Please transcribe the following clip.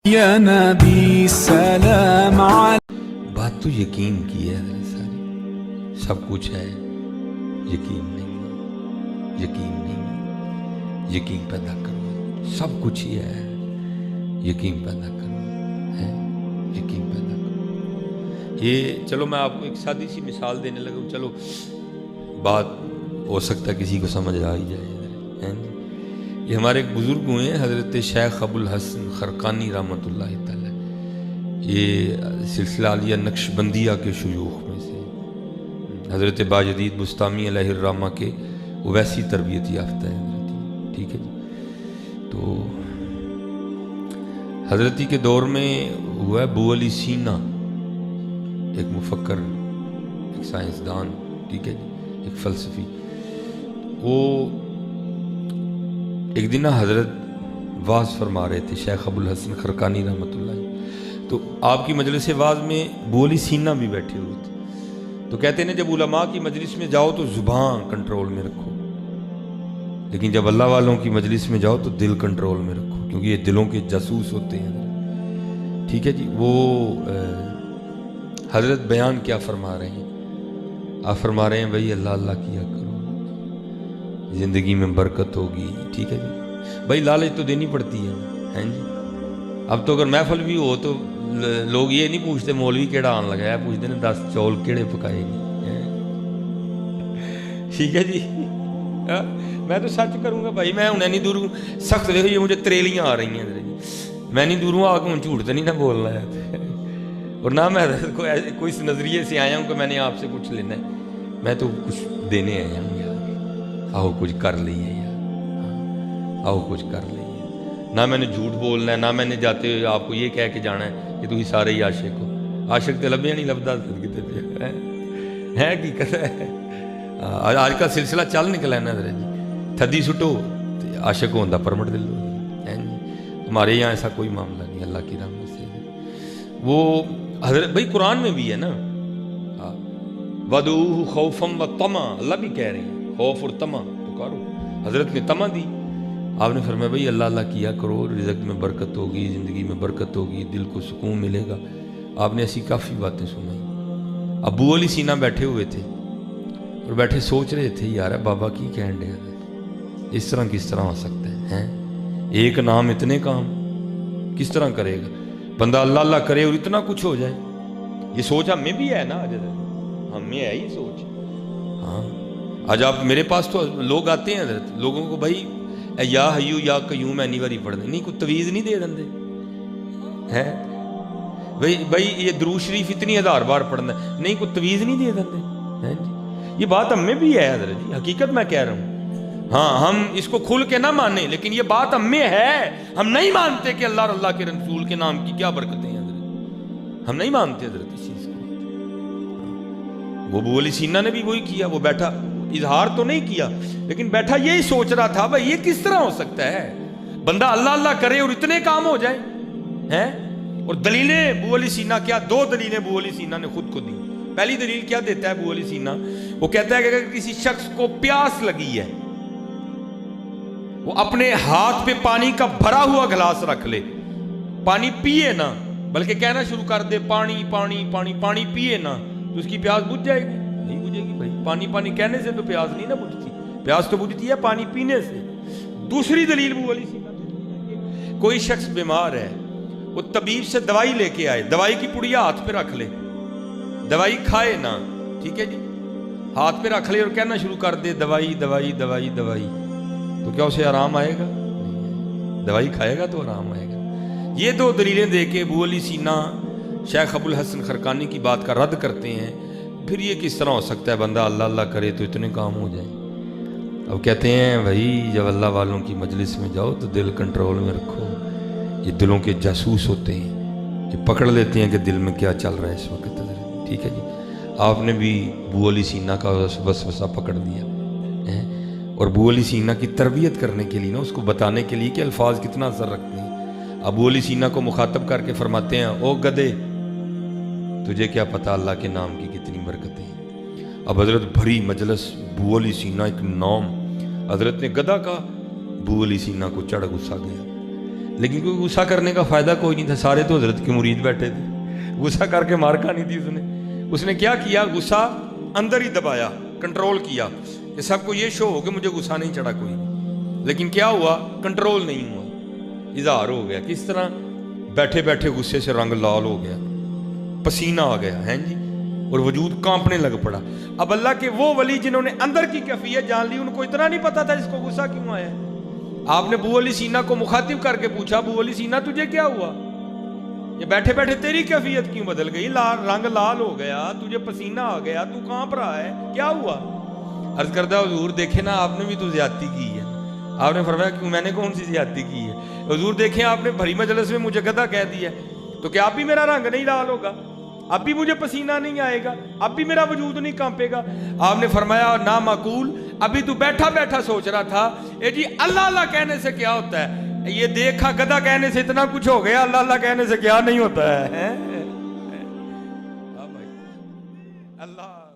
یا نبی سلام بات تو یقین کی ہے حضرت ساری، سب کچھ ہے، یقین نہیں، یقین نہیں، یقین پیدا کرو، سب کچھ ہی ہے، یقین پیدا کرو، ہے یقین پیدا کرو۔ یہ چلو میں آپ کو ایک سادی سی مثال دینے لگا ہوں، چلو بات ہو سکتا ہے کسی کو سمجھ آ ہی جائے، ہے یہ ہمارے ایک بزرگ ہوئے ہیں حضرت شیخ ابو الحسن خرقانی رحمۃ اللہ تعالی، یہ سلسلہ عالیہ نقش بندیہ کے شیوخ میں سے، حضرت باجدید بستامی علیہ الرحمہ کے وہ ویسی تربیت یافتہ ہے حضرت، ٹھیک ہے جی۔ تو حضرتی کے دور میں ہوا ہے ابو علی سینا، ایک مفکر، ایک سائنسدان، ٹھیک ہے جی، ایک فلسفی، وہ ایک دن حضرت واز فرما رہے تھے شیخ ابو الحسن خرقانی رحمۃ اللہ، تو آپ کی مجلس واز میں ابو علی سینا بھی بیٹھے ہوئے تھے، تو کہتے ہیں جب علماء کی مجلس میں جاؤ تو زبان کنٹرول میں رکھو، لیکن جب اللہ والوں کی مجلس میں جاؤ تو دل کنٹرول میں رکھو، کیونکہ یہ دلوں کے جاسوس ہوتے ہیں، ٹھیک ہے جی۔ وہ حضرت بیان کیا فرما رہے ہیں؟ آپ فرما رہے ہیں بھائی اللہ اللہ کیا کرو، زندگی میں برکت ہوگی، ٹھیک ہے جی، بھائی لالچ تو دینی پڑتی ہے جی۔ اب تو اگر محفل بھی ہو تو لوگ یہ نہیں پوچھتے مولوی کیڑا آن لگا ہے، پوچھتے ہیں 10 چول کیڑے پکائے گی، ٹھیک ہے جی۔ میں تو سچ کروں گا بھائی، میں انہیں نہیں دور ہوں، سخت دیکھو یہ مجھے تریلیاں آ رہی ہیں، میں نہیں دور ہوں، آ کے جھوٹ تو نہیں نہ بولنا ہے، اور نہ میں کوئی اس نظریے سے آیا ہوں کہ میں نے آپ سے کچھ لینا ہے، میں تو کچھ دینے آیا ہوں یار، آؤ کچھ کر لئیے یار، آؤ کچھ کر لئیے، نہ میں نے جھوٹ بولنا ہے، نہ میں نے جاتے ہوئے آپ کو یہ کہہ کے جانا ہے کہ تھی سارے ہی عاشق ہو، عاشق تے لبے نہیں لبدا کتے پہ ہے کی کہتا ہے۔ آج کا سلسلہ چل نکلا ہے نا حضرت جی، تھدی سٹو عاشق ہونے دا پرمٹ دل ہے جی، ہمارے یہاں ایسا کوئی معاملہ نہیں اللہ کی رحمت سے۔ وہ حضرت بھائی قرآن میں بھی ہے نا، وَدُعُوهُ خَوْفًا وَطَمَعًا، اللہ بھی کہہ رہے ہیں خوف اور طمع پکارو، حضرت نے طمع دی، آپ نے فرمایا بھائی اللہ اللہ کیا کرو، رزق میں برکت ہوگی، زندگی میں برکت ہوگی، دل کو سکون ملے گا، آپ نے ایسی کافی باتیں سنائی۔ ابو علی سینا بیٹھے ہوئے تھے اور بیٹھے سوچ رہے تھے یار بابا کی کہن دیا ہے، اس طرح کس طرح ہو سکتا ہے، ایک نام اتنے کام کس طرح کرے گا بندہ، اللہ اللہ کرے اور اتنا کچھ ہو جائے، یہ سوچ ہمیں بھی ہے نا، ہمیں ہے یہ سوچ، ہاں آج آپ میرے پاس تو لوگ آتے ہیں حضرت، لوگوں کو بھائی یا حیو یا قیوم اینی واری پڑھنے نہیں، کوئی تویز نہیں دے دندے ہے بھائی یہ درود شریف اتنی 1000 بار پڑھنا ہے، نہیں کوئی تویز نہیں دے دندے ہیں جی، یہ بات ہم میں بھی ہے حضرت جی، حقیقت میں کہہ رہا ہوں، ہاں ہم اس کو کھل کے نہ مانیں، لیکن یہ بات ہم میں ہے، ہم نہیں مانتے کہ اللہ اور اللہ کے رسول کے نام کی کیا برکتیں ہیں حضرت، ہم نہیں مانتے حضرت اس چیز کو۔ وہ ابو علی سینا نے بھی وہی کیا، وہ بیٹھا اظہار تو نہیں کیا لیکن بیٹھا یہی سوچ رہا تھا بھائی یہ کس طرح ہو سکتا ہے بندہ اللہ اللہ کرے اور اتنے کام ہو جائے ہیں۔ اور دلیلیں ابو علی سینا کیا، 2 دلیلیں ابو علی سینا نے خود کو دی۔ پہلی دلیل کیا دیتا ہے ابو علی سینا، وہ کہتا ہے کہ اگر کسی شخص کو پیاس لگی ہے وہ اپنے ہاتھ پہ پانی کا بھرا ہوا گلاس رکھ لے، پانی پیے نا بلکہ کہنا شروع کر دے پانی پانی پانی پانی پیے نا، تو اس کی پیاس بجھ جائے گی؟ نہیں بجھے گی بھائی، پانی پانی کہنے سے تو پیاس نہیں نہ بجھتی، پیاس تو بجھتی ہے پانی پینے سے۔ دوسری دلیل ابو علی سینا، کوئی شخص بیمار ہے وہ طبیب سے دوائی لے کے آئے، دوائی کی پڑیا ہاتھ پہ رکھ لے، دوائی کھائے نا، ٹھیک ہے جی، ہاتھ پہ رکھ لے اور کہنا شروع کر دے دوائی دوائی دوائی دوائی، تو کیا اسے آرام آئے گا؟ دوائی کھائے گا تو آرام آئے گا۔ یہ 2 دلیلیں دے کے ابو علی سینا شیخ ابو الحسن خرقانی کی بات کا رد کرتے ہیں، پھر یہ کس طرح ہو سکتا ہے بندہ اللہ اللہ کرے تو اتنے کام ہو جائیں۔ اب کہتے ہیں بھائی جب اللہ والوں کی مجلس میں جاؤ تو دل کنٹرول میں رکھو، یہ دلوں کے جاسوس ہوتے ہیں، یہ پکڑ لیتے ہیں کہ دل میں کیا چل رہا ہے اس وقت، ٹھیک ہے جی۔ آپ نے بھی ابو علی سینا کا وسوسہ پکڑ دیا، اور ابو علی سینا کی تربیت کرنے کے لیے نا، اس کو بتانے کے لیے کہ الفاظ کتنا اثر رکھتے ہیں، ابو علی سینا کو مخاطب کر کے فرماتے ہیں او گدے تجھے کیا پتا اللہ کے نام کی کتنی برکتیں ہیں۔ اب حضرت بھری مجلس، ابو علی سینا ایک نام، حضرت نے گدھا کہا، ابو علی سینا کو چڑھ غصہ گیا، لیکن کوئی غصہ کرنے کا فائدہ کوئی نہیں تھا، سارے تو حضرت کے مرید بیٹھے تھے، غصہ کر کے مار کھانی تھی اس نے کیا کیا، غصہ اندر ہی دبایا، کنٹرول کیا کہ سب کو یہ شو ہو کہ مجھے غصہ نہیں چڑھا کوئی نہیں، لیکن کیا ہوا، کنٹرول نہیں ہوا، اظہار ہو گیا۔ کس طرح؟ بیٹھے بیٹھے غصے سے رنگ لال ہو گیا، پسینہ آ گیا ہے جی، اور وجود کانپنے لگ پڑا۔ اب اللہ کے وہ ولی جنہوں نے اندر کی کیفیت جان لی، ان کو اتنا نہیں پتا تھا اس کو غصہ کیوں آیا ہے۔ آپ نے ابو علی سینا کو مخاطب کر کے پوچھا، ابو علی سینا تجھے کیا ہوا؟ یہ بیٹھے بیٹھے تیری کیفیت کیوں بدل گئی؟ رنگ لال ہو گیا، تجھے پسینہ آ گیا، تو کانپ رہا ہے، کیا ہوا؟ عرض کردہ حضور دیکھیں نا، آپ نے بھی تو زیادتی کی ہے۔ آپ نے فرمایا کیوں، میں نے کون سی زیادتی کی ہے؟ حضور دیکھیں، آپ نے بھری مجلس میں مجھے گدھا کہہ دیا، تو کیا اب بھی میرا رنگ نہیں لال ہوگا؟ اب بھی مجھے پسینہ نہیں آئے گا؟ اب بھی میرا وجود نہیں کانپے گا؟ آپ نے فرمایا نا معقول، ابھی تو بیٹھا بیٹھا سوچ رہا تھا اے جی اللہ اللہ کہنے سے کیا ہوتا ہے، یہ دیکھا گدھا کہنے سے اتنا کچھ ہو گیا، اللہ اللہ کہنے سے کیا نہیں ہوتا ہے۔ اللہ